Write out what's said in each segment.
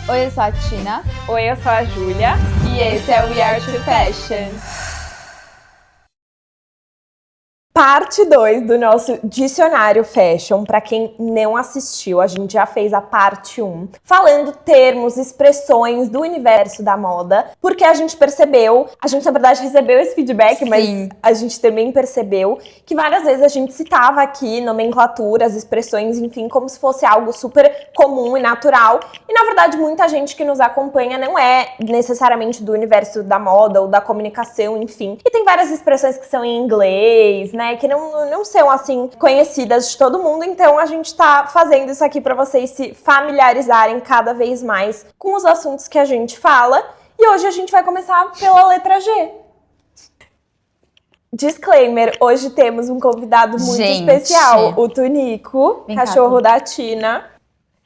Oi, eu sou a Tina. Oi, eu sou a Júlia. E esse é o We Are to Fashion. Parte 2 do nosso dicionário fashion. Para quem não assistiu, a gente já fez a parte 1, falando termos, expressões do universo da moda, porque a gente percebeu, a gente na verdade recebeu esse feedback, Sim. mas a gente também percebeu que várias vezes a gente citava aqui nomenclaturas, expressões, enfim, como se fosse algo super comum e natural. E na verdade muita gente que nos acompanha não é necessariamente do universo da moda ou da comunicação, enfim. E tem várias expressões que são em inglês, né? Que não são, assim, conhecidas de todo mundo. Então, a gente tá fazendo isso aqui para vocês se familiarizarem cada vez mais com os assuntos que a gente fala. E hoje a gente vai começar pela letra G. Disclaimer, hoje temos um convidado muito especial, o Tunico, cachorro da Tina.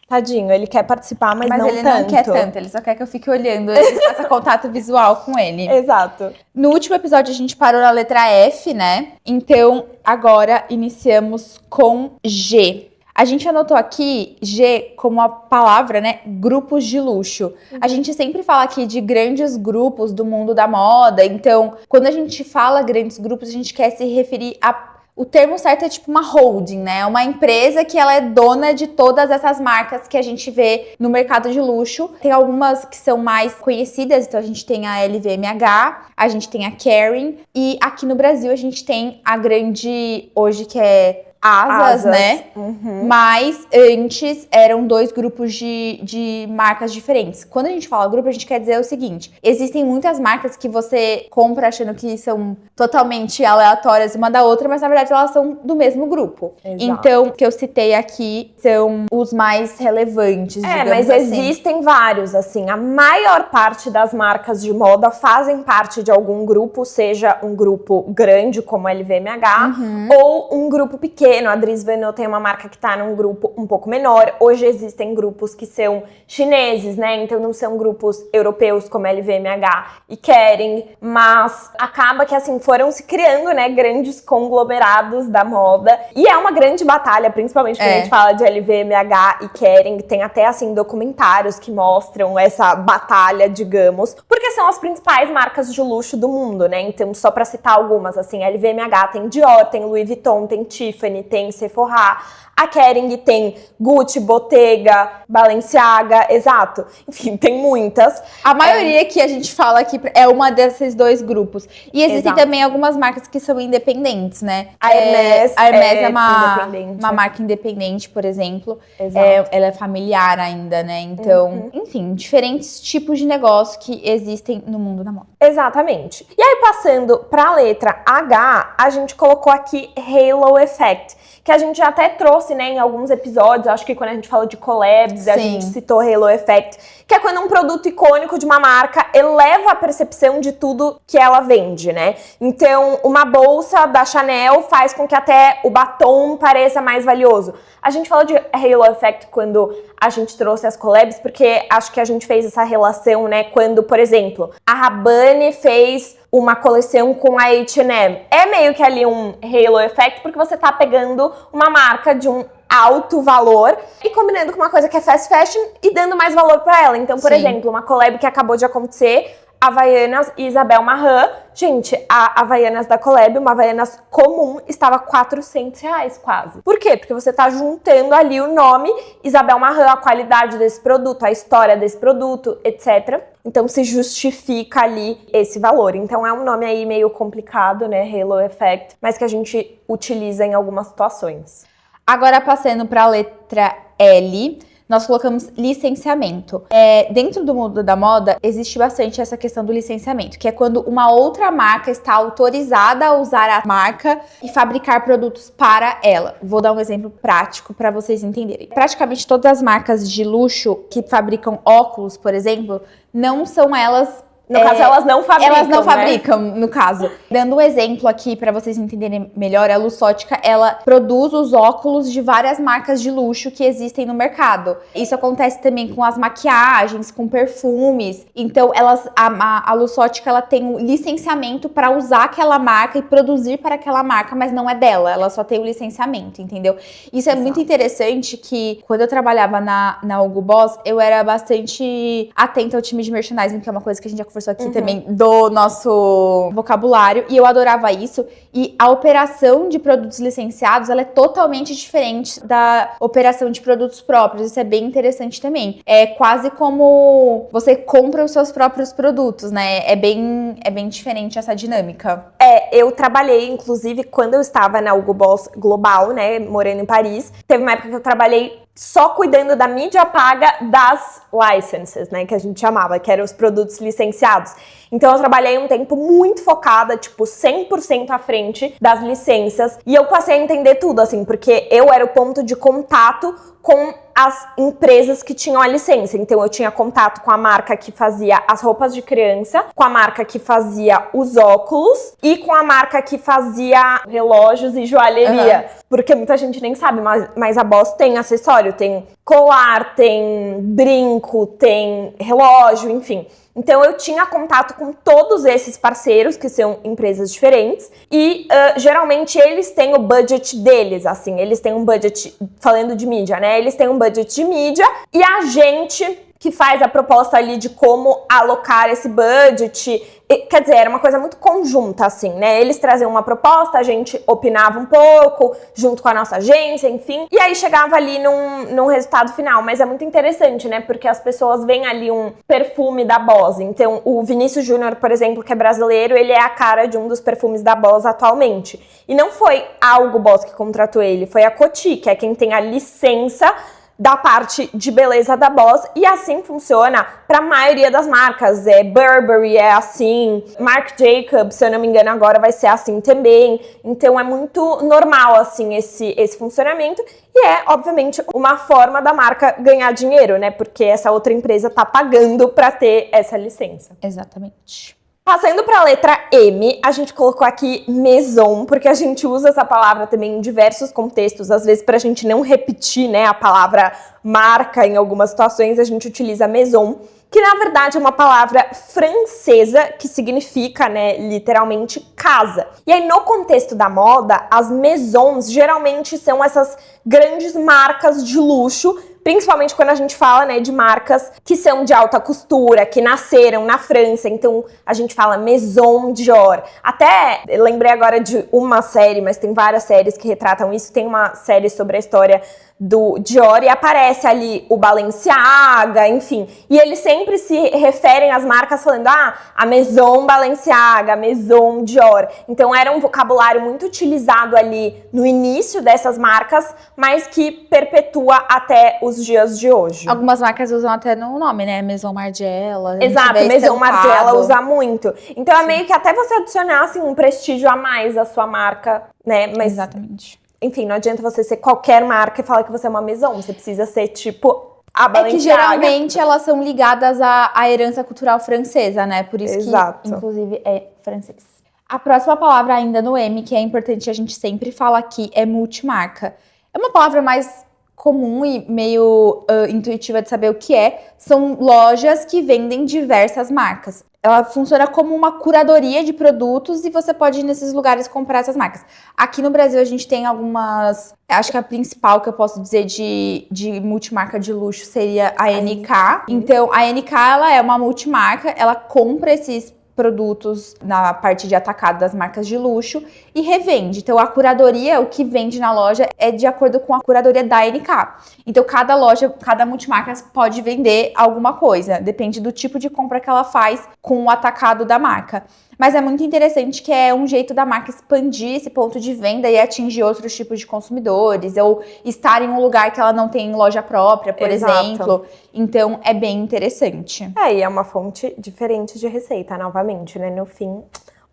Tadinho, ele quer participar, mas não ele tanto. Não quer tanto, ele só quer que eu fique olhando, ele faça contato visual com ele. Exato. No último episódio a gente parou na letra F, né? Então agora iniciamos com G. A gente anotou aqui G como a palavra, né? Grupos de luxo. A gente sempre fala aqui de grandes grupos do mundo da moda. Então, quando a gente fala grandes grupos, a gente quer se referir a... O termo certo é tipo uma holding, né? Uma empresa que ela é dona de todas essas marcas que a gente vê no mercado de luxo. Tem algumas que são mais conhecidas, então a gente tem a LVMH, a gente tem a Kering e aqui no Brasil a gente tem a grande, hoje que é Asas, né? Uhum. Mas antes eram dois grupos de marcas diferentes. Quando a gente fala grupo, a gente quer dizer o seguinte: existem muitas marcas que você compra achando que são totalmente aleatórias uma da outra, mas na verdade elas são do mesmo grupo. Exato. Então, o que eu citei aqui são os mais relevantes, digamos mas assim. existem vários, assim. A maior parte das marcas de moda fazem parte de algum grupo, seja um grupo grande, como a LVMH, ou um grupo pequeno. A Dries Van tem uma marca que tá num grupo um pouco menor. Hoje existem grupos que são chineses, né? Então não são grupos europeus como a LVMH e Kering, mas acaba que assim foram se criando, né, grandes conglomerados da moda. E é uma grande batalha, principalmente quando a gente fala de LVMH e Kering, tem até assim documentários que mostram essa batalha, digamos, porque são as principais marcas de luxo do mundo, né? Então, só pra citar algumas, assim, a LVMH tem Dior, tem Louis Vuitton, tem Tiffany, tem Sephora, a Kering tem Gucci, Bottega, Balenciaga, exato. Enfim, tem muitas. A maioria que a gente fala aqui é uma desses dois grupos. E existem também algumas marcas que são independentes, né? A Hermès é uma marca independente, por exemplo. Ela é familiar ainda, né? Então, enfim, diferentes tipos de negócio que existem no mundo da moda. Exatamente. E aí, passando pra letra H, a gente colocou aqui Halo Effect, que a gente já até trouxe, né, em alguns episódios. Acho que quando a gente falou de collabs, a gente citou Halo Effect, que é quando um produto icônico de uma marca eleva a percepção de tudo que ela vende, né? Então, uma bolsa da Chanel faz com que até o batom pareça mais valioso. A gente falou de Halo Effect quando a gente trouxe as collabs, porque acho que a gente fez essa relação, né, quando, por exemplo, a Rabanne fez uma coleção com a H&M. É meio que ali um Halo Effect, porque você tá pegando uma marca de um alto valor e combinando com uma coisa que é fast fashion e dando mais valor pra ela. Então, por exemplo, uma collab que acabou de acontecer, Havaianas e Isabel Marant. Gente, a Havaianas da collab, uma Havaianas comum, estava R$400 quase. Por quê? Porque você tá juntando ali o nome Isabel Marant, a qualidade desse produto, a história desse produto, etc. Então se justifica ali esse valor. Então é um nome aí meio complicado, né? Halo Effect, mas que a gente utiliza em algumas situações. Agora passando para a letra L, nós colocamos licenciamento. Dentro do mundo da moda, existe bastante essa questão do licenciamento, que é quando uma outra marca está autorizada a usar a marca e fabricar produtos para ela. Vou dar um exemplo prático para vocês entenderem. Praticamente todas as marcas de luxo que fabricam óculos, por exemplo, não são elas No caso, elas não fabricam, Elas não fabricam, no caso. Dando um exemplo aqui pra vocês entenderem melhor, a Luxottica, ela produz os óculos de várias marcas de luxo que existem no mercado. Isso acontece também com as maquiagens, com perfumes. Então, a Luxottica, ela tem um licenciamento pra usar aquela marca e produzir para aquela marca, mas não é dela, ela só tem o licenciamento, entendeu? Isso é muito interessante, que quando eu trabalhava na Hugo Boss, eu era bastante atenta ao time de merchandising, que é uma coisa que a gente já conversou aqui também do nosso vocabulário, e eu adorava isso. E a operação de produtos licenciados, ela é totalmente diferente da operação de produtos próprios. Isso é bem interessante também. É quase como você compra os seus próprios produtos, né? É bem diferente essa dinâmica. Eu trabalhei, inclusive, quando eu estava na Hugo Boss Global, né, morando em Paris, teve uma época que eu trabalhei só cuidando da mídia paga das licenses, né, que a gente chamava, que eram os produtos licenciados. Então eu trabalhei um tempo muito focada, tipo, 100% à frente das licenças, e eu passei a entender tudo, assim, porque eu era o ponto de contato com as empresas que tinham a licença. Então eu tinha contato com a marca que fazia as roupas de criança, com a marca que fazia os óculos e com a marca que fazia relógios e joalheria. Porque muita gente nem sabe, mas a Boss tem acessório, tem colar, tem brinco, tem relógio, enfim. Então eu tinha contato com todos esses parceiros, que são empresas diferentes, e geralmente eles têm o budget deles, assim, eles têm um budget, falando de mídia, né, eles têm um budget de mídia, e a gente que faz a proposta ali de como alocar esse budget. Quer dizer, era uma coisa muito conjunta, assim, né? Eles traziam uma proposta, a gente opinava um pouco, junto com a nossa agência, enfim. E aí chegava ali num resultado final. Mas é muito interessante, né? Porque as pessoas veem ali um perfume da Boss. Então, o Vinícius Júnior, por exemplo, que é brasileiro, ele é a cara de um dos perfumes da Boss atualmente. E não foi a Hugo Boss que contratou ele, foi a Coty, que é quem tem a licença da parte de beleza da Boss, e assim funciona para a maioria das marcas. Burberry é assim, Marc Jacobs, se eu não me engano, agora vai ser assim também. Então é muito normal assim esse funcionamento, e é obviamente uma forma da marca ganhar dinheiro, né? Porque essa outra empresa tá pagando para ter essa licença. Exatamente. Passando para a letra M, a gente colocou aqui maison, porque a gente usa essa palavra também em diversos contextos, às vezes para a gente não repetir, né, a palavra marca em algumas situações, a gente utiliza maison, que na verdade é uma palavra francesa que significa, né, literalmente casa. E aí no contexto da moda, as maisons geralmente são essas grandes marcas de luxo, principalmente quando a gente fala, né, de marcas que são de alta costura, que nasceram na França. Então a gente fala Maison Dior. Até lembrei agora de uma série, mas tem várias séries que retratam isso. Tem uma série sobre a história do Dior e aparece ali o Balenciaga, enfim. E eles sempre se referem às marcas falando, a Maison Balenciaga, a Maison Dior. Então era um vocabulário muito utilizado ali no início dessas marcas, mas que perpetua até os dias de hoje. Algumas marcas usam até no nome, né? Maison Margiela. Exato, Maison Margiela usa muito. Então é meio que até você adicionar assim, um prestígio a mais à sua marca, né? Mas, exatamente. Enfim, não adianta você ser qualquer marca e falar que você é uma maison. Você precisa ser, tipo, a Balenciaga. É que geralmente elas são ligadas à herança cultural francesa, né? Por isso Exato. que, inclusive, é francês. A próxima palavra ainda no M, que é importante a gente sempre fala aqui, é multimarca. É uma palavra mais comum e meio intuitiva de saber o que é. São lojas que vendem diversas marcas. Ela funciona como uma curadoria de produtos e você pode ir nesses lugares comprar essas marcas. Aqui no Brasil a gente tem algumas... Acho que a principal que eu posso dizer de multimarca de luxo seria a NK. Então, a NK, ela é uma multimarca, ela compra esses produtos na parte de atacado das marcas de luxo e revende. Então, a curadoria, o que vende na loja é de acordo com a curadoria da NK. Então, cada loja, cada multimarca pode vender alguma coisa. Depende do tipo de compra que ela faz com o atacado da marca. Mas é muito interessante que é um jeito da marca expandir esse ponto de venda e atingir outros tipos de consumidores, ou estar em um lugar que ela não tem loja própria, por exemplo. Então, é bem interessante. E é uma fonte diferente de receita, novamente, né? No fim,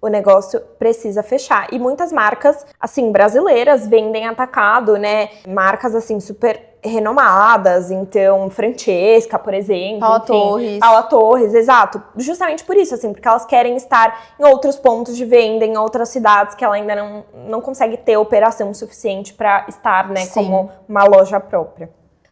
o negócio precisa fechar. E muitas marcas, assim, brasileiras vendem atacado, né? Marcas, assim, super renomadas, então, Francesca, por exemplo. Paula Torres, exato. Justamente por isso, assim, porque elas querem estar em outros pontos de venda, em outras cidades que ela ainda não consegue ter operação suficiente para estar, né, como uma loja própria.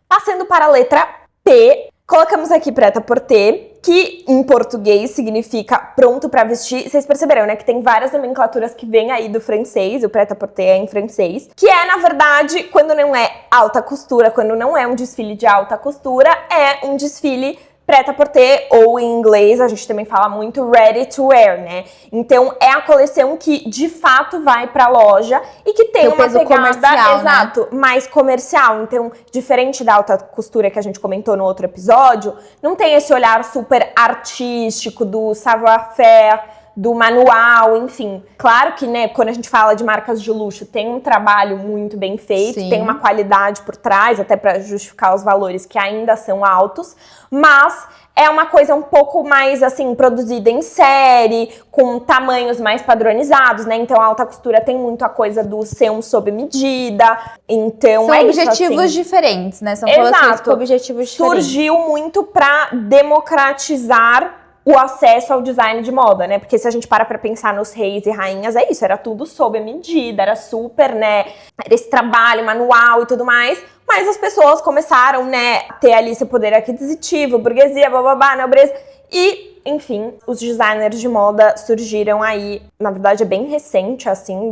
Passando para a letra P, colocamos aqui Prêt-à-Porter, que em português significa pronto para vestir. Vocês perceberam, né, que tem várias nomenclaturas que vêm aí do francês, o Prêt-à-Porter é em francês, que é, na verdade, quando não é alta costura, quando não é um desfile de alta costura, é um desfile Prêt-à-Porter, ou em inglês a gente também fala muito ready to wear, né? Então é a coleção que de fato vai pra loja e que tem uma pegada comercial, exato, né? Mais comercial. Então, diferente da alta costura que a gente comentou no outro episódio, não tem esse olhar super artístico do savoir-faire, do manual, enfim. Claro que, né, quando a gente fala de marcas de luxo, tem um trabalho muito bem feito, tem uma qualidade por trás, até para justificar os valores que ainda são altos, mas é uma coisa um pouco mais, assim, produzida em série, com tamanhos mais padronizados, né? Então, a alta costura tem muito a coisa do ser um sob medida, então são objetivos assim diferentes, né? São coleções com objetivos diferentes. Surgiu muito para democratizar o acesso ao design de moda, né? Porque se a gente para pra pensar nos reis e rainhas, é isso, era tudo sob a medida, era super, né? Era esse trabalho manual e tudo mais. Mas as pessoas começaram, né, a ter ali seu poder aquisitivo, burguesia, bababá, nobreza. E, enfim, os designers de moda surgiram aí, na verdade é bem recente, assim,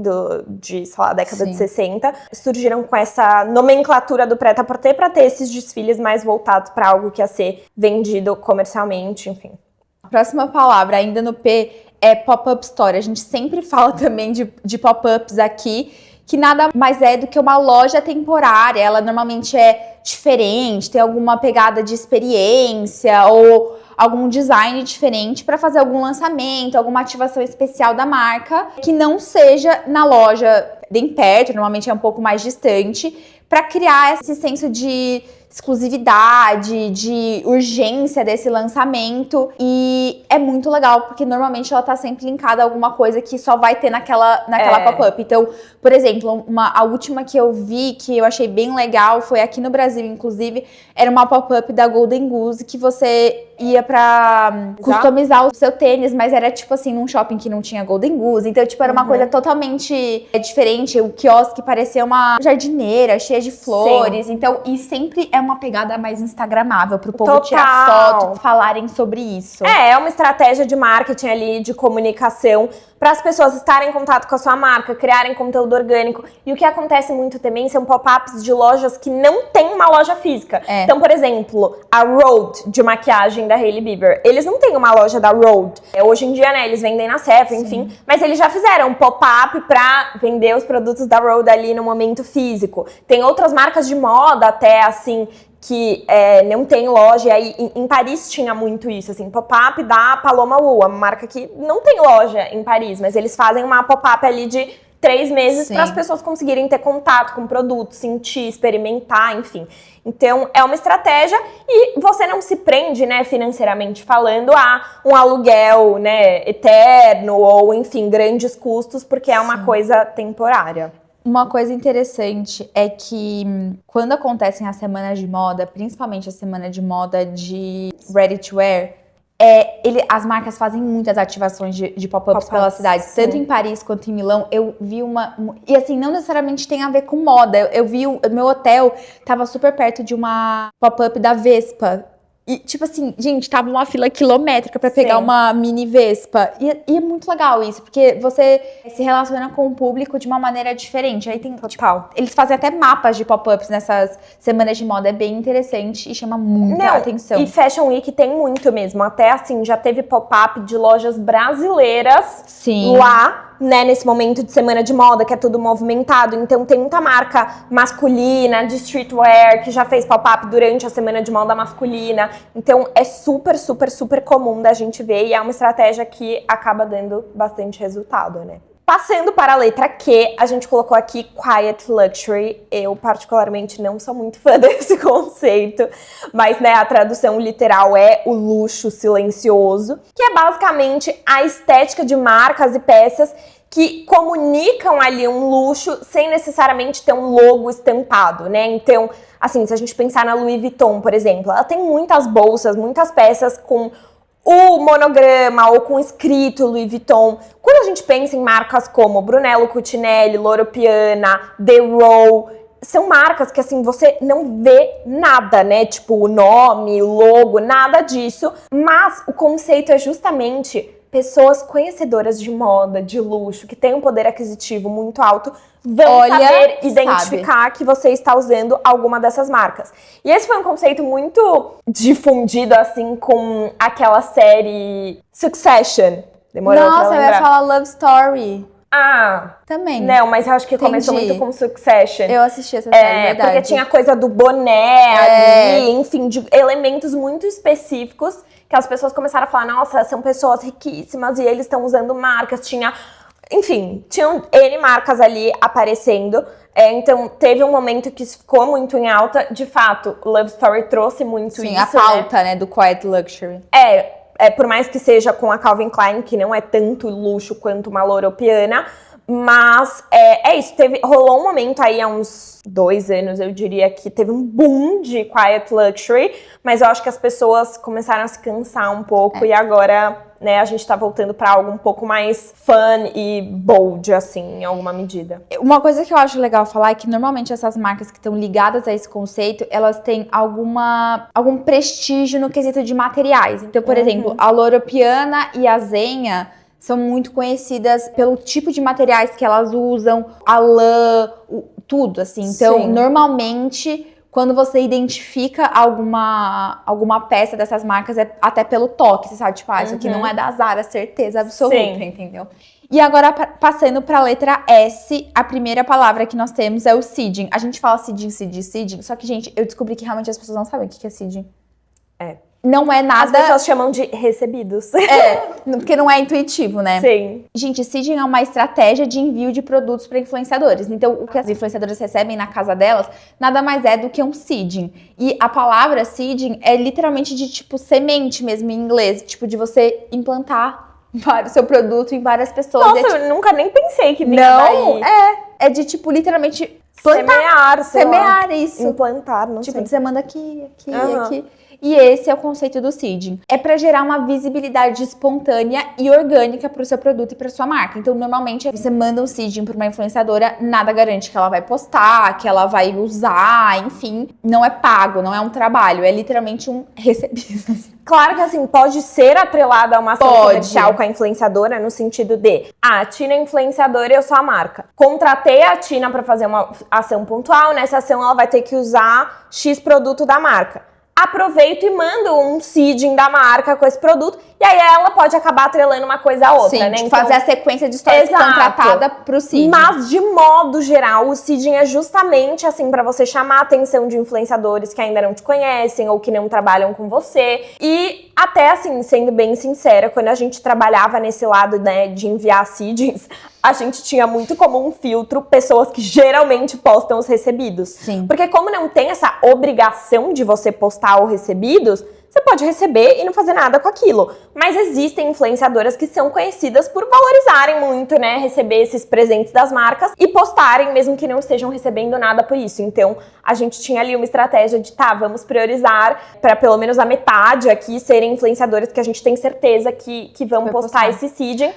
sei lá, década de 60. Surgiram com essa nomenclatura do Prêt-à-Porter pra ter esses desfiles mais voltados pra algo que ia ser vendido comercialmente, enfim. A próxima palavra, ainda no P, é pop-up store. A gente sempre fala também de pop-ups aqui, que nada mais é do que uma loja temporária. Ela normalmente é diferente, tem alguma pegada de experiência ou algum design diferente para fazer algum lançamento, alguma ativação especial da marca, que não seja na loja bem perto, normalmente é um pouco mais distante, para criar esse senso de exclusividade, de urgência desse lançamento. E é muito legal, porque normalmente ela tá sempre linkada a alguma coisa que só vai ter naquela pop-up. Então, por exemplo, a última que eu vi, que eu achei bem legal, foi aqui no Brasil, inclusive, era uma pop-up da Golden Goose, que você ia pra customizar o seu tênis, mas era tipo assim, num shopping que não tinha Golden Goose. Então, tipo, era uma coisa totalmente diferente. O quiosque parecia uma jardineira cheia de flores. Sim. Então, e sempre é uma pegada mais instagramável pro povo tirar foto, falarem sobre isso. É uma estratégia de marketing ali, de comunicação, para as pessoas estarem em contato com a sua marca, criarem conteúdo orgânico. E o que acontece muito também são pop-ups de lojas que não tem uma loja física. Então, por exemplo, a Rhode de maquiagem da Hailey Bieber, eles não têm uma loja da Rhode. Hoje em dia, né, eles vendem na Sephora, enfim, mas eles já fizeram um pop-up para vender os produtos da Rhode ali no momento físico. Tem outras marcas de moda até, assim, que não tem loja, e aí em Paris tinha muito isso, assim, pop-up da Paloma Wu, uma marca que não tem loja em Paris, mas eles fazem uma pop-up ali de 3 meses para as pessoas conseguirem ter contato com o produto, sentir, experimentar, enfim. Então, é uma estratégia e você não se prende, né, financeiramente falando, a um aluguel, né, eterno ou, enfim, grandes custos, porque é uma coisa temporária. Uma coisa interessante é que quando acontecem as semanas de moda, principalmente a semana de moda de ready to wear, as marcas fazem muitas ativações de pop-ups pela cidade, tanto em Paris quanto em Milão. Eu vi e assim, não necessariamente tem a ver com moda. Eu vi, o meu hotel tava super perto de uma pop-up da Vespa. E, tipo assim, gente, tava uma fila quilométrica pra pegar uma mini Vespa. E é muito legal isso, porque você se relaciona com o público de uma maneira diferente. Aí tem, tipo, eles fazem até mapas de pop-ups nessas semanas de moda. É bem interessante e chama muita atenção. E Fashion Week tem muito mesmo. Até, assim, já teve pop-up de lojas brasileiras lá, né, nesse momento de semana de moda, que é tudo movimentado. Então tem muita marca masculina, de streetwear, que já fez pop-up durante a semana de moda masculina. Então é super, super, super comum da gente ver, e é uma estratégia que acaba dando bastante resultado, né? Passando para a letra Q, a gente colocou aqui Quiet Luxury. Eu, particularmente, não sou muito fã desse conceito, mas, né, a tradução literal é o luxo silencioso, que é basicamente a estética de marcas e peças que comunicam ali um luxo sem necessariamente ter um logo estampado, né? Então, assim, se a gente pensar na Louis Vuitton, por exemplo, ela tem muitas bolsas, muitas peças com o monograma ou com escrito Louis Vuitton. Quando a gente pensa em marcas como Brunello Cucinelli, Loro Piana, The Row, são marcas que, assim, você não vê nada, né? Tipo, o nome, o logo, nada disso. Mas o conceito é justamente pessoas conhecedoras de moda, de luxo, que têm um poder aquisitivo muito alto, vão saber identificar que você está usando alguma dessas marcas. E esse foi um conceito muito difundido, assim, com aquela série Succession. Demorou pra lembrar. Nossa, eu ia falar Love Story. Ah, também. Não, mas eu acho que começou muito com Succession. Eu assisti essa série, verdade. Porque tinha coisa do boné ali, enfim, de elementos muito específicos que as pessoas começaram a falar, nossa, são pessoas riquíssimas e eles estão usando marcas. Tinham N marcas ali aparecendo. Então, teve um momento que isso ficou muito em alta. De fato, Love Story trouxe muito isso. Sim, a pauta, né, do Quiet Luxury. Por mais que seja com a Calvin Klein, que não é tanto luxo quanto uma Loro Piana, mas isso, rolou um momento aí há uns 2 anos, eu diria, que teve um boom de Quiet Luxury, mas eu acho que as pessoas começaram a se cansar um pouco e agora, né, a gente tá voltando pra algo um pouco mais fun e bold, assim, em alguma medida. Uma coisa que eu acho legal falar é que normalmente essas marcas que estão ligadas a esse conceito, elas têm algum prestígio no quesito de materiais. Então, por exemplo, a Loro Piana e a Zegna são muito conhecidas pelo tipo de materiais que elas usam, a lã, tudo, assim. Então, normalmente, quando você identifica alguma peça dessas marcas, é até pelo toque, você sabe? Tipo, isso aqui não é da Zara, certeza absoluta, entendeu? E agora, passando para a letra S, a primeira palavra que nós temos é o seeding. A gente fala seeding, só que, gente, eu descobri que realmente as pessoas não sabem o que é seeding. Não é nada... As pessoas chamam de recebidos. Porque não é intuitivo, né? Sim. Gente, seeding é uma estratégia de envio de produtos para influenciadores. Então, o que as influenciadoras recebem na casa delas, nada mais é do que um seeding. E a palavra seeding é literalmente de, tipo, semente mesmo em inglês. Tipo, de você implantar o seu produto em várias pessoas. Nossa, eu nunca nem pensei que vinha daí. É de, tipo, literalmente plantar. Semear, isso. Implantar, não sei. Tipo, você manda aqui, aqui. E esse é o conceito do seeding. É para gerar uma visibilidade espontânea e orgânica para o seu produto e para sua marca. Então, normalmente, você manda um seeding para uma influenciadora, nada garante que ela vai postar, que ela vai usar, enfim. Não é pago, não é um trabalho, é literalmente um recebido. Claro que, assim, pode ser atrelada a uma ação comercial com a influenciadora, no sentido de, a Tina é influenciadora e eu sou a marca. Contratei a Tina para fazer uma ação pontual, nessa ação ela vai ter que usar X produto da marca. Aproveito e mando um seeding da marca com esse produto, e aí ela pode acabar atrelando uma coisa a outra, né? Tipo, então, fazer a sequência de histórias contratada pro seeding. Mas, de modo geral, o seeding é justamente, assim, pra você chamar a atenção de influenciadores que ainda não te conhecem ou que não trabalham com você. E até, assim, sendo bem sincera, quando a gente trabalhava nesse lado, né, de enviar seedings, a gente tinha muito como um filtro pessoas que geralmente postam os recebidos. Sim. Porque como não tem essa obrigação de você postar os recebidos, você pode receber e não fazer nada com aquilo. Mas existem influenciadoras que são conhecidas por valorizarem muito, né, receber esses presentes das marcas e postarem, mesmo que não estejam recebendo nada por isso. Então, a gente tinha ali uma estratégia de, vamos priorizar para pelo menos a metade aqui serem influenciadoras que a gente tem certeza que vão postar esse seeding.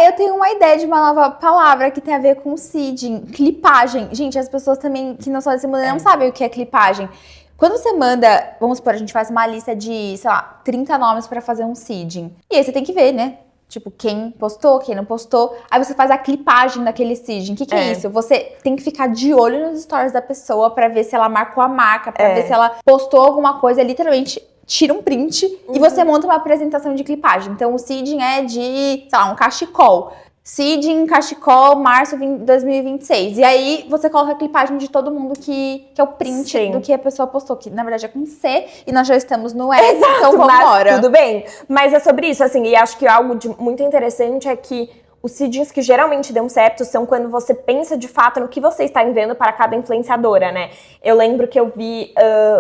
Eu tenho uma ideia de uma nova palavra que tem a ver com seeding, clipagem. Gente, as pessoas também que não são desse mundo não sabem o que é clipagem. Quando você manda, vamos supor, a gente faz uma lista de, sei lá, 30 nomes pra fazer um seeding. E aí você tem que ver, né? Tipo, quem postou, quem não postou. Aí você faz a clipagem daquele seeding. O que é isso? Você tem que ficar de olho nos stories da pessoa pra ver se ela marcou a marca, pra ver se ela postou alguma coisa, literalmente... Tira um print e você monta uma apresentação de clipagem. Então, o seeding é de, sei lá, um cachecol. Seeding, cachecol, março de 2026. E aí, você coloca a clipagem de todo mundo que é o print do que a pessoa postou. Que, na verdade, é com C. E nós já estamos no S, então vamos embora. Tudo bem. Mas é sobre isso, assim. E acho que algo muito interessante é que Os seedings que geralmente dão certo são quando você pensa de fato no que você está enviando para cada influenciadora, né? Eu lembro que eu vi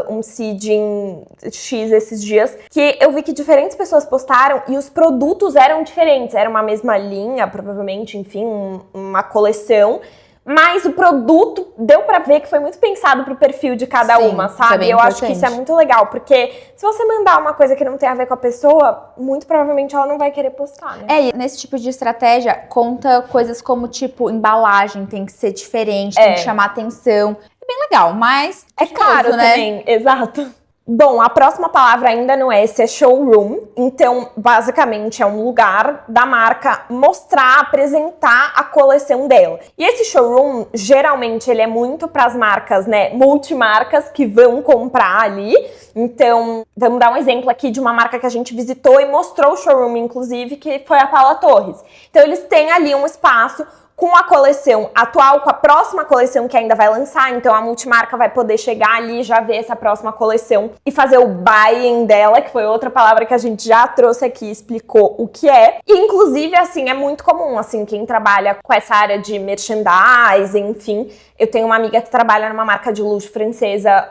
um seeding X esses dias, que eu vi que diferentes pessoas postaram e os produtos eram diferentes. Era uma mesma linha, provavelmente, enfim, uma coleção. Mas o produto deu pra ver que foi muito pensado pro perfil de cada uma, sabe? Eu acho que isso é muito legal, porque se você mandar uma coisa que não tem a ver com a pessoa, muito provavelmente ela não vai querer postar, né? E nesse tipo de estratégia, conta coisas como, tipo, embalagem tem que ser diferente, tem que chamar atenção. É bem legal, mas é caro, né? Também, exato. Bom, a próxima palavra ainda no S é showroom, então basicamente é um lugar da marca mostrar, apresentar a coleção dela. E esse showroom, geralmente ele é muito para as marcas, né, multimarcas que vão comprar ali. Então, vamos dar um exemplo aqui de uma marca que a gente visitou e mostrou o showroom, inclusive, que foi a Paula Torres. Então, eles têm ali um espaço com a coleção atual, com a próxima coleção que ainda vai lançar, então a multimarca vai poder chegar ali e já ver essa próxima coleção e fazer o buying dela, que foi outra palavra que a gente já trouxe aqui e explicou o que é. E, inclusive, assim, é muito comum, assim, quem trabalha com essa área de merchandising, enfim. Eu tenho uma amiga que trabalha numa marca de luxo francesa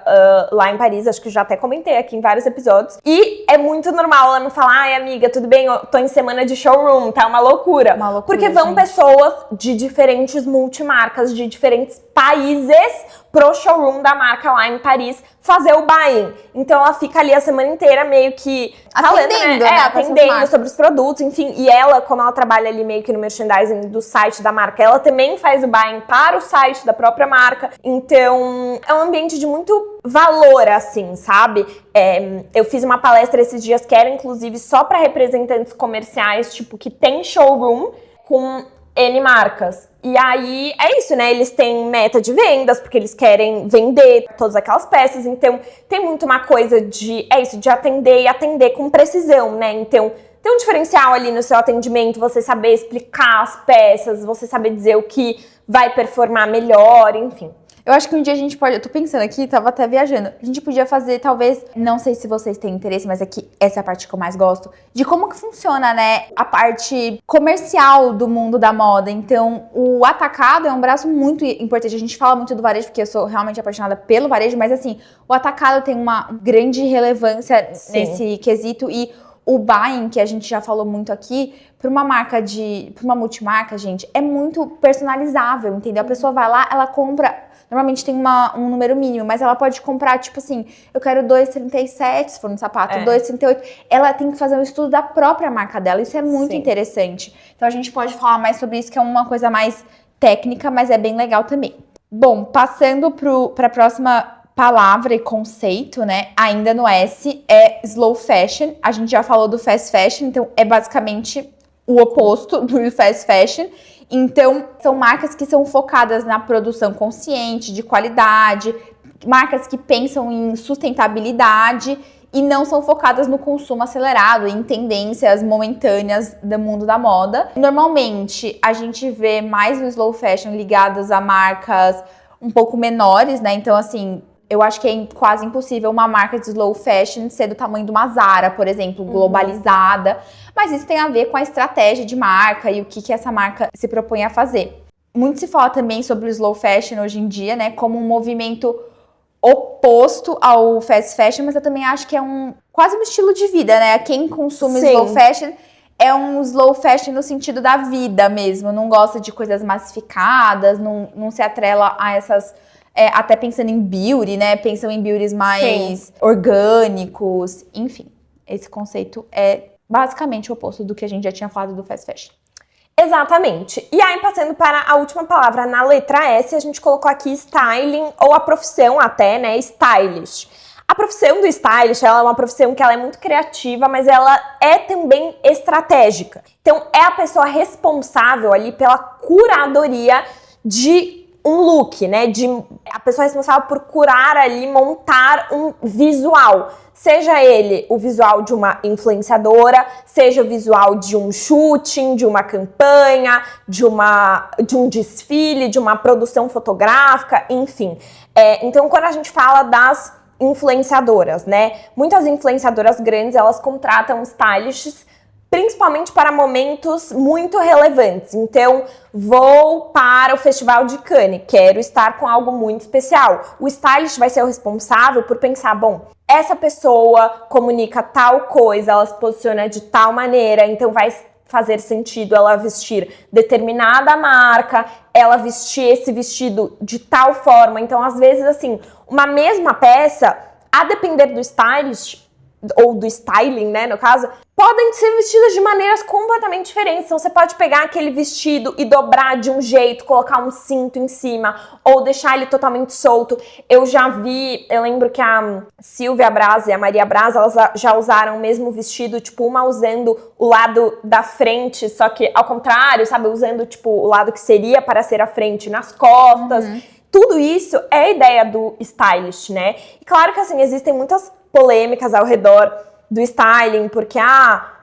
lá em Paris, acho que eu já até comentei aqui em vários episódios. E é muito normal ela me falar, ai amiga, tudo bem, eu tô em semana de showroom, tá uma loucura. Porque vão pessoas de diferentes multimarcas, de diferentes países pro showroom da marca lá em Paris fazer o buying. Então ela fica ali a semana inteira meio que atendendo, né? Atendendo sobre os produtos, enfim. E ela, como ela trabalha ali meio que no merchandising do site da marca, ela também faz o buying para o site da própria marca. Então é um ambiente de muito valor, assim, sabe? Eu fiz uma palestra esses dias que era inclusive só para representantes comerciais, tipo, que tem showroom com N marcas. E aí, é isso, né? Eles têm meta de vendas, porque eles querem vender todas aquelas peças. Então, tem muito uma coisa de, de atender e atender com precisão, né? Então, tem um diferencial ali no seu atendimento, você saber explicar as peças, você saber dizer o que vai performar melhor, enfim. Eu acho que um dia a gente pode, eu tô pensando aqui, tava até viajando, a gente podia fazer talvez, não sei se vocês têm interesse, mas aqui essa é a parte que eu mais gosto, de como que funciona, né, a parte comercial do mundo da moda. Então, o atacado é um braço muito importante. A gente fala muito do varejo, porque eu sou realmente apaixonada pelo varejo, mas assim, o atacado tem uma grande relevância nesse quesito e o buying, que a gente já falou muito aqui, para uma multimarca, gente, é muito personalizável, entendeu? A pessoa vai lá, ela compra. Normalmente tem um número mínimo, mas ela pode comprar, tipo assim, eu quero 2,37, se for no sapato, 2,38. Ela tem que fazer um estudo da própria marca dela. Isso é muito interessante. Então a gente pode falar mais sobre isso, que é uma coisa mais técnica, mas é bem legal também. Bom, passando para a próxima palavra e conceito, né? Ainda no S, é slow fashion. A gente já falou do fast fashion, então é basicamente o oposto do fast fashion. Então, são marcas que são focadas na produção consciente, de qualidade, marcas que pensam em sustentabilidade e não são focadas no consumo acelerado, em tendências momentâneas do mundo da moda. Normalmente, a gente vê mais o slow fashion ligados a marcas um pouco menores, né? Então, assim, eu acho que é quase impossível uma marca de slow fashion ser do tamanho de uma Zara, por exemplo, globalizada. Mas isso tem a ver com a estratégia de marca e o que essa marca se propõe a fazer. Muito se fala também sobre o slow fashion hoje em dia, né? Como um movimento oposto ao fast fashion, mas eu também acho que é quase um estilo de vida, né? Quem consome slow fashion é um slow fashion no sentido da vida mesmo. Não gosta de coisas massificadas, não se atrela a essas... até pensando em beauty, né? Pensam em beauties mais orgânicos. Enfim, esse conceito é basicamente o oposto do que a gente já tinha falado do fast fashion. Exatamente. E aí, passando para a última palavra, na letra S, a gente colocou aqui styling, ou a profissão até, né? Stylish. A profissão do stylish, ela é uma profissão que ela é muito criativa, mas ela é também estratégica. Então, é a pessoa responsável ali pela curadoria de um look, né? A pessoa responsável por curar ali, montar um visual. Seja ele o visual de uma influenciadora, seja o visual de um shooting, de uma campanha, de um desfile, de uma produção fotográfica, enfim. Então, quando a gente fala das influenciadoras, né? Muitas influenciadoras grandes, elas contratam stylists principalmente para momentos muito relevantes. Então, vou para o Festival de Cannes, quero estar com algo muito especial. O stylist vai ser o responsável por pensar, bom, essa pessoa comunica tal coisa, ela se posiciona de tal maneira, então vai fazer sentido ela vestir determinada marca, ela vestir esse vestido de tal forma. Então, às vezes, assim, uma mesma peça, a depender do stylist, ou do styling, né, no caso, podem ser vestidas de maneiras completamente diferentes. Então, você pode pegar aquele vestido e dobrar de um jeito, colocar um cinto em cima, ou deixar ele totalmente solto. Eu lembro que a Silvia Braz e a Maria Braz, elas já usaram o mesmo vestido, tipo, uma usando o lado da frente, só que ao contrário, sabe, usando, tipo, o lado que seria para ser a frente nas costas. Tudo isso é a ideia do stylist, né? E claro que, assim, existem muitas polêmicas ao redor do styling, porque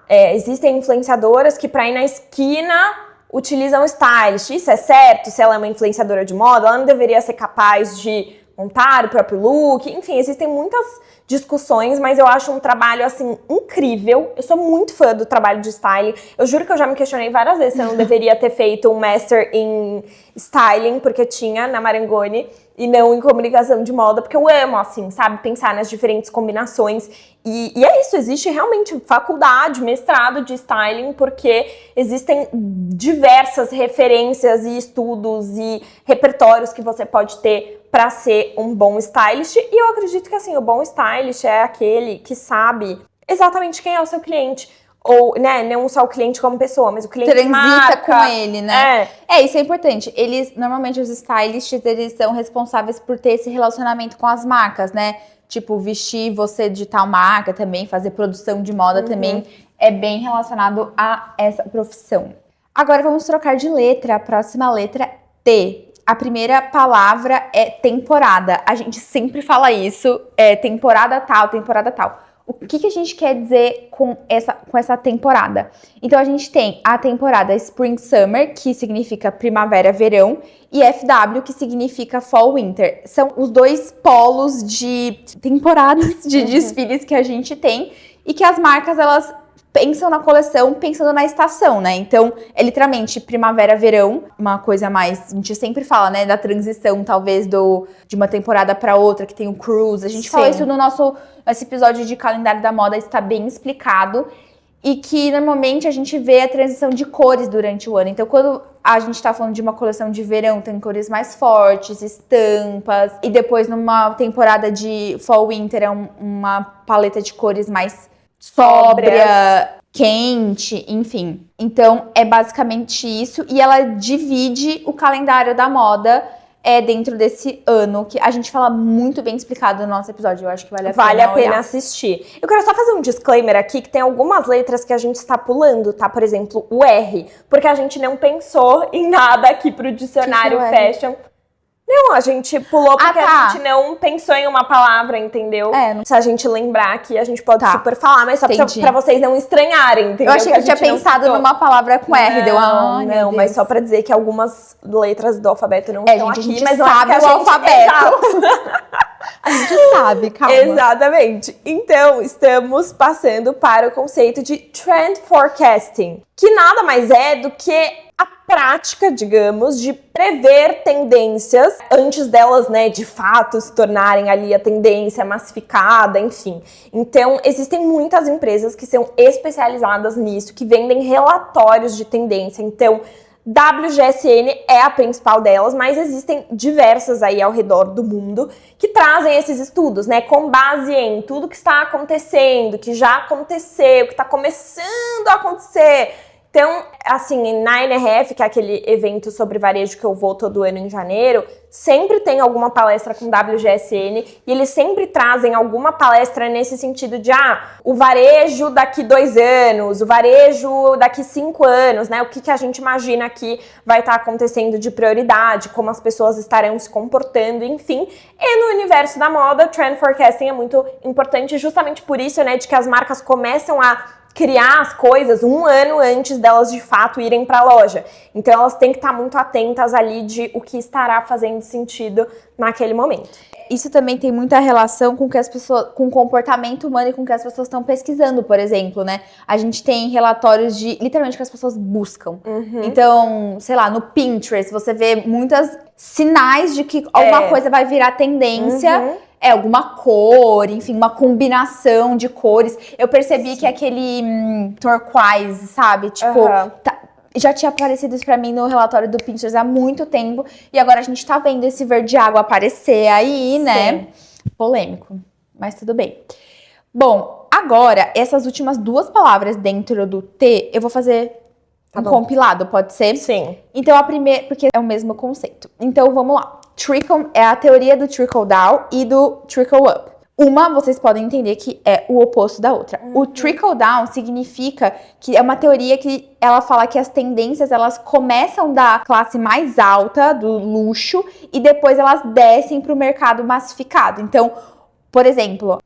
existem influenciadoras que para ir na esquina utilizam stylist. Isso é certo? Se ela é uma influenciadora de moda, ela não deveria ser capaz de montar o próprio look. Enfim, existem muitas discussões, mas eu acho um trabalho, assim, incrível. Eu sou muito fã do trabalho de styling. Eu juro que eu já me questionei várias vezes se eu não deveria ter feito um Master em Styling, porque tinha na Marangoni, e não em comunicação de moda, porque eu amo, assim, sabe, pensar nas diferentes combinações. E é isso, existe realmente faculdade, mestrado de styling, porque existem diversas referências e estudos e repertórios que você pode ter para ser um bom stylist. E eu acredito que, assim, o bom stylist é aquele que sabe exatamente quem é o seu cliente. Ou, né, não só o cliente como pessoa, mas o cliente transita marca com ele, né? Isso é importante. Normalmente os stylists, eles são responsáveis por ter esse relacionamento com as marcas, né? Tipo, vestir você de tal marca também, fazer produção de moda também é bem relacionado a essa profissão. Agora vamos trocar de letra. A próxima letra, T. A primeira palavra é temporada. A gente sempre fala isso, temporada tal, temporada tal. O que a gente quer dizer com essa temporada? Então, a gente tem a temporada Spring Summer, que significa primavera-verão, e FW, que significa Fall-Winter. São os dois polos de temporadas de desfiles que a gente tem e que as marcas, elas pensam na coleção pensando na estação, né? Então, é literalmente primavera-verão, uma coisa mais... A gente sempre fala, né, da transição, talvez, de uma temporada para outra, que tem o cruise. A gente fala isso no esse episódio de calendário da moda, está bem explicado. E que, normalmente, a gente vê a transição de cores durante o ano. Então, quando a gente tá falando de uma coleção de verão, tem cores mais fortes, estampas. E depois, numa temporada de fall-winter, é uma paleta de cores mais sóbria, quente, enfim. Então, é basicamente isso. E ela divide o calendário da moda dentro desse ano, que a gente fala muito bem explicado no nosso episódio. Eu acho que vale a pena assistir. Eu quero só fazer um disclaimer aqui, que tem algumas letras que a gente está pulando, tá? Por exemplo, o R, porque a gente não pensou em nada aqui pro dicionário fashion. Não, a gente pulou porque a gente não pensou em uma palavra, entendeu? Se a gente lembrar aqui, a gente pode super falar, mas só pra vocês não estranharem, entendeu? Eu achei que eu tinha pensado numa palavra com R, não, mas só pra dizer que algumas letras do alfabeto não estão aqui, a gente mas sabe o alfabeto. A gente sabe, calma. Exatamente. Então, estamos passando para o conceito de trend forecasting, que nada mais é do que a prática, digamos, de prever tendências antes delas, né, de fato se tornarem ali a tendência massificada, enfim. Então, existem muitas empresas que são especializadas nisso, que vendem relatórios de tendência. Então, WGSN é a principal delas, mas existem diversas aí ao redor do mundo que trazem esses estudos, né, com base em tudo que está acontecendo, que já aconteceu, que está começando a acontecer. Então, assim, na NRF, que é aquele evento sobre varejo que eu vou todo ano em janeiro, sempre tem alguma palestra com WGSN e eles sempre trazem alguma palestra nesse sentido de, o varejo daqui 2 anos, o varejo daqui 5 anos, né? O que a gente imagina que vai estar acontecendo de prioridade, como as pessoas estarão se comportando, enfim. E no universo da moda, trend forecasting é muito importante justamente por isso, né, de que as marcas começam a criar as coisas 1 ano antes delas de fato irem para a loja. Então elas têm que estar muito atentas ali de o que estará fazendo sentido naquele momento. Isso também tem muita relação com com o comportamento humano e com o que as pessoas estão pesquisando, por exemplo, né? A gente tem relatórios de literalmente que as pessoas buscam. Então, sei lá, no Pinterest você vê muitos sinais de que alguma coisa vai virar tendência. Alguma cor, enfim, uma combinação de cores. Eu percebi que aquele turquoise, sabe? Tipo, já tinha aparecido isso pra mim no relatório do Pinterest há muito tempo. E agora a gente tá vendo esse verde água aparecer aí, né? Polêmico, mas tudo bem. Bom, agora, essas últimas 2 palavras dentro do T, eu vou fazer compilado, pode ser? Sim. Então, a primeira, porque é o mesmo conceito. Então, vamos lá. Trickle é a teoria do trickle down e do trickle up. Uma, vocês podem entender que é o oposto da outra. O trickle down significa que é uma teoria que ela fala que as tendências, elas começam da classe mais alta, do luxo, e depois elas descem para o mercado massificado. Então, por exemplo,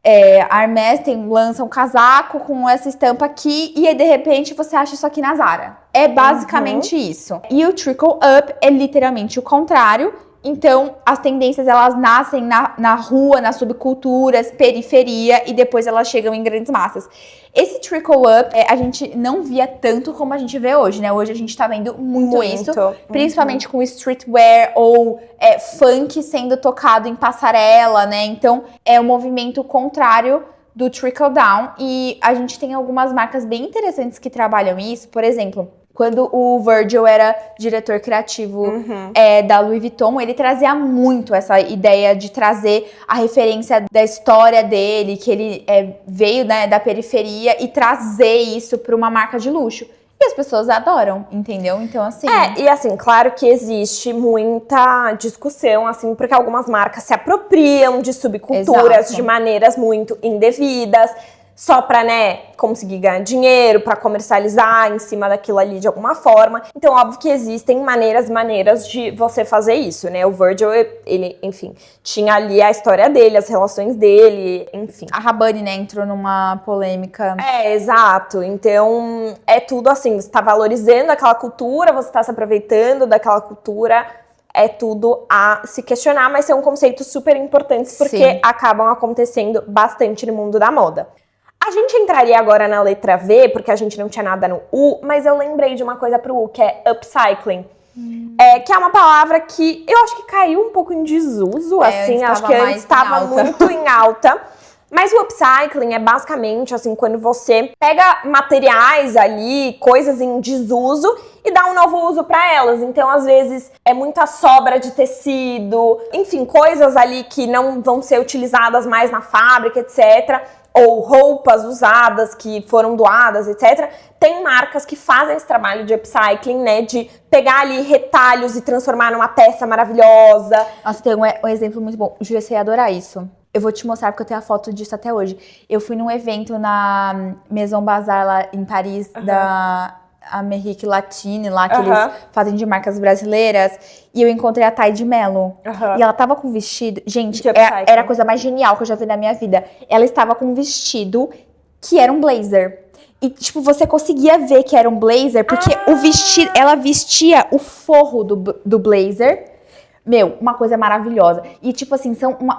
a Hermès lança um casaco com essa estampa aqui e aí, de repente, você acha isso aqui na Zara. É basicamente isso. E o trickle up é literalmente o contrário. Então, as tendências, elas nascem na rua, nas subculturas, periferia, e depois elas chegam em grandes massas. Esse trickle up, a gente não via tanto como a gente vê hoje, né? Hoje a gente tá vendo muito isso, principalmente com streetwear ou funk sendo tocado em passarela, né? Então, é um movimento contrário do trickle down, e a gente tem algumas marcas bem interessantes que trabalham isso. Por exemplo, quando o Virgil era diretor criativo da Louis Vuitton, ele trazia muito essa ideia de trazer a referência da história dele, que ele veio, né, da periferia, e trazer isso para uma marca de luxo. E as pessoas adoram, entendeu? Então, assim... E assim, claro que existe muita discussão, assim, porque algumas marcas se apropriam de subculturas de maneiras muito indevidas, só pra, né, conseguir ganhar dinheiro, pra comercializar em cima daquilo ali de alguma forma. Então, óbvio que existem maneiras de você fazer isso, né? O Virgil, ele, enfim, tinha ali a história dele, as relações dele, enfim. A Rabanne, né, entrou numa polêmica. Exato. Então, é tudo assim, você tá valorizando aquela cultura, você tá se aproveitando daquela cultura. É tudo a se questionar, mas são conceitos super importantes porque acabam acontecendo bastante no mundo da moda. A gente entraria agora na letra V, porque a gente não tinha nada no U, mas eu lembrei de uma coisa pro U, que é upcycling. Que é uma palavra que eu acho que caiu um pouco em desuso, assim, acho que antes estava muito em alta. Mas o upcycling é basicamente, assim, quando você pega materiais ali, coisas em desuso, e dá um novo uso para elas. Então, às vezes, é muita sobra de tecido, enfim, coisas ali que não vão ser utilizadas mais na fábrica, etc., ou roupas usadas que foram doadas, etc. Tem marcas que fazem esse trabalho de upcycling, né? De pegar ali retalhos e transformar numa peça maravilhosa. Nossa, tem um exemplo muito bom. Júlia, você ia adorar isso. Eu vou te mostrar porque eu tenho a foto disso até hoje. Eu fui num evento na Maison Bazar lá em Paris, da Amérique Latine, lá que eles fazem de marcas brasileiras, e eu encontrei a Thay de Mello. E ela tava com um vestido, gente, era a coisa mais genial que eu já vi na minha vida. Ela estava com um vestido que era um blazer. E, tipo, você conseguia ver que era um blazer, porque o vestido, ela vestia o forro do blazer. Meu, uma coisa maravilhosa. E, tipo assim,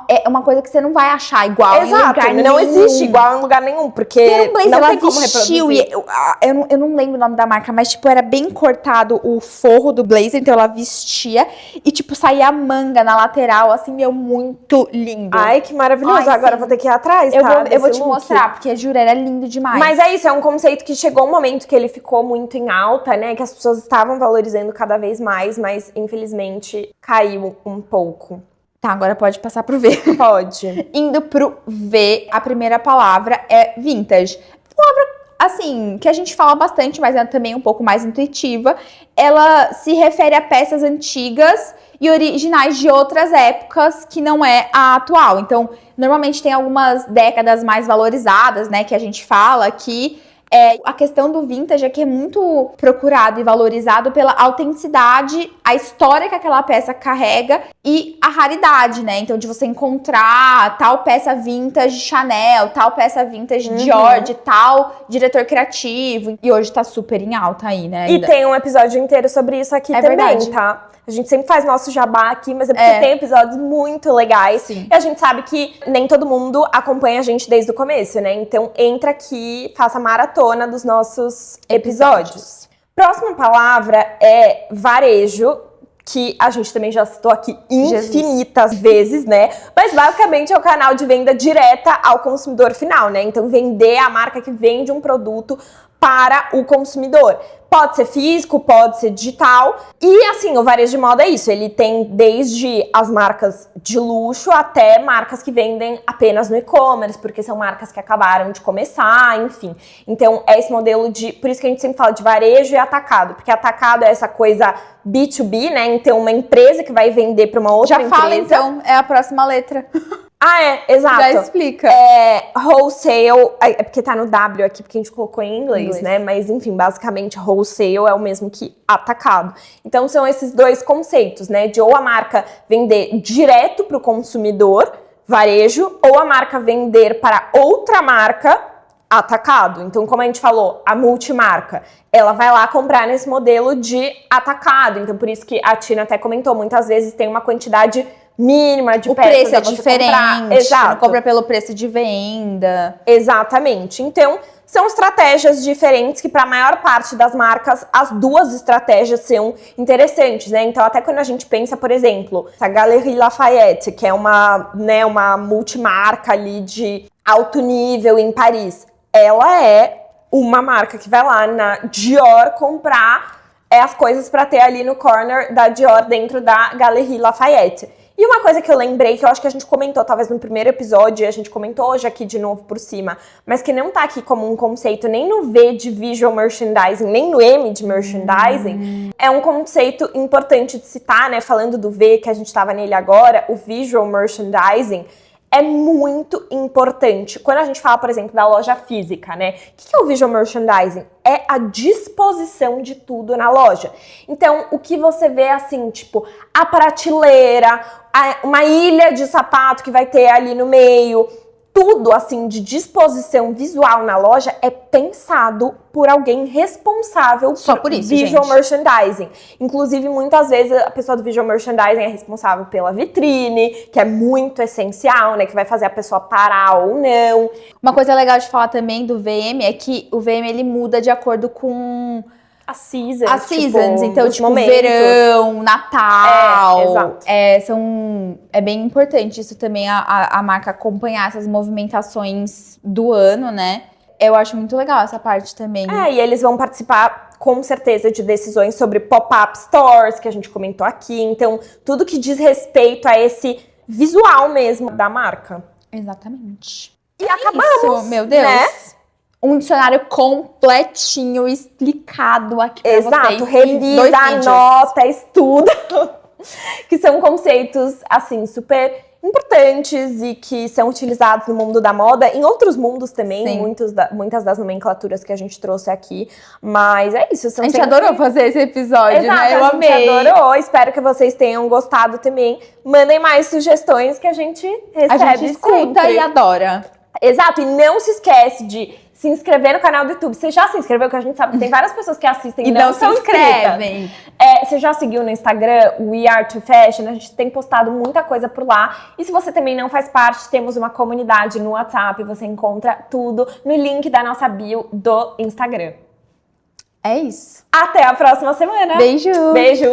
é uma coisa que você não vai achar igual em lugar nenhum. Não existe igual em lugar nenhum, porque era um blazer, não ela tem como vestiu reproduzir. E eu não lembro o nome da marca, mas, tipo, era bem cortado o forro do blazer, então ela vestia e, tipo, saía a manga na lateral, assim, meu, muito lindo. Ai, que maravilhoso. Agora eu vou ter que ir atrás, tá? Eu vou te mostrar, porque, juro, era lindo demais. Mas é isso, é um conceito que chegou um momento que ele ficou muito em alta, né? Que as pessoas estavam valorizando cada vez mais, mas, infelizmente, caiu um pouco. Tá, agora pode passar pro V. Pode. Indo pro V, a primeira palavra é vintage. Palavra, assim, que a gente fala bastante, mas é também um pouco mais intuitiva. Ela se refere a peças antigas e originais de outras épocas que não é a atual. Então, normalmente tem algumas décadas mais valorizadas, né, que a gente fala que A questão do vintage é que é muito procurado e valorizado pela autenticidade, a história que aquela peça carrega e a raridade, né? Então, de você encontrar tal peça vintage Chanel, tal peça vintage Dior, de tal diretor criativo. E hoje tá super em alta aí, né? E tem um episódio inteiro sobre isso aqui também, verdade. Tá? A gente sempre faz nosso jabá aqui, mas é porque tem episódios muito legais. Sim. E a gente sabe que nem todo mundo acompanha a gente desde o começo, né? Então entra aqui, faça a maratona dos nossos episódios. Próxima palavra é varejo, que a gente também já citou aqui infinitas vezes, né? Mas basicamente é o canal de venda direta ao consumidor final, né? Então vender a marca que vende um produto para o consumidor. Pode ser físico, pode ser digital. E assim, o varejo de moda é isso. Ele tem desde as marcas de luxo até marcas que vendem apenas no e-commerce, porque são marcas que acabaram de começar, enfim. Então é esse modelo de... Por isso que a gente sempre fala de varejo e atacado. Porque atacado é essa coisa B2B, né? Então uma empresa que vai vender para uma outra empresa. Já fala então, é a próxima letra. Exato. Já explica. Wholesale, é porque tá no W aqui, porque a gente colocou em inglês, né? Mas, enfim, basicamente, wholesale é o mesmo que atacado. Então, são esses dois conceitos, né? De ou a marca vender direto pro consumidor, varejo, ou a marca vender para outra marca, atacado. Então, como a gente falou, a multimarca, ela vai lá comprar nesse modelo de atacado. Então, por isso que a Tina até comentou, muitas vezes tem uma quantidade mínima de peças. O preço é diferente, exato. Não compra pelo preço de venda. Exatamente. Então, são estratégias diferentes que para a maior parte das marcas, as duas estratégias são interessantes, né? Então, até quando a gente pensa, por exemplo, a Galeries Lafayette, que é uma multimarca ali de alto nível em Paris, ela é uma marca que vai lá na Dior comprar as coisas para ter ali no corner da Dior dentro da Galeries Lafayette. E uma coisa que eu lembrei, que eu acho que a gente comentou talvez no primeiro episódio, e a gente comentou hoje aqui de novo por cima, mas que não tá aqui como um conceito nem no V de visual merchandising, nem no M de merchandising, é um conceito importante de citar, né? Falando do V, que a gente tava nele agora, o visual merchandising é muito importante. Quando a gente fala, por exemplo, da loja física, né? O que é o visual merchandising? É a disposição de tudo na loja. Então, o que você vê assim, tipo, a prateleira, uma ilha de sapato que vai ter ali no meio, tudo assim de disposição visual na loja é pensado por alguém responsável só por isso, visual gente. Merchandising. Inclusive, muitas vezes a pessoa do visual merchandising é responsável pela vitrine, que é muito essencial, né? Que vai fazer a pessoa parar ou não. Uma coisa legal de falar também do VM é que o VM ele muda de acordo com as seasons. Então, tipo, momentos. verão, Natal. Exato. É bem importante isso também, a marca acompanhar essas movimentações do ano, né? Eu acho muito legal essa parte também. E eles vão participar, com certeza, de decisões sobre pop-up stores, que a gente comentou aqui. Então, tudo que diz respeito a esse visual mesmo da marca. Exatamente. E acabamos, isso, meu Deus. Né? Um dicionário completinho, explicado aqui pra vocês. Exato, revisa, anota, estuda. Que são conceitos, assim, super importantes e que são utilizados no mundo da moda, em outros mundos também, muitas das nomenclaturas que a gente trouxe aqui. Mas é isso. A gente adorou fazer esse episódio, exato, né? Eu amei. A gente adorou. Espero que vocês tenham gostado também. Mandem mais sugestões que a gente recebe. A gente escuta sempre. E adora. Exato, e não se esquece de se inscrever no canal do YouTube. Você já se inscreveu? Porque a gente sabe que tem várias pessoas que assistem e não se inscrevem. Você já seguiu no Instagram We Are To Fashion? A gente tem postado muita coisa por lá. E se você também não faz parte, temos uma comunidade no WhatsApp. Você encontra tudo no link da nossa bio do Instagram. É isso. Até a próxima semana. Beijo. Beijo.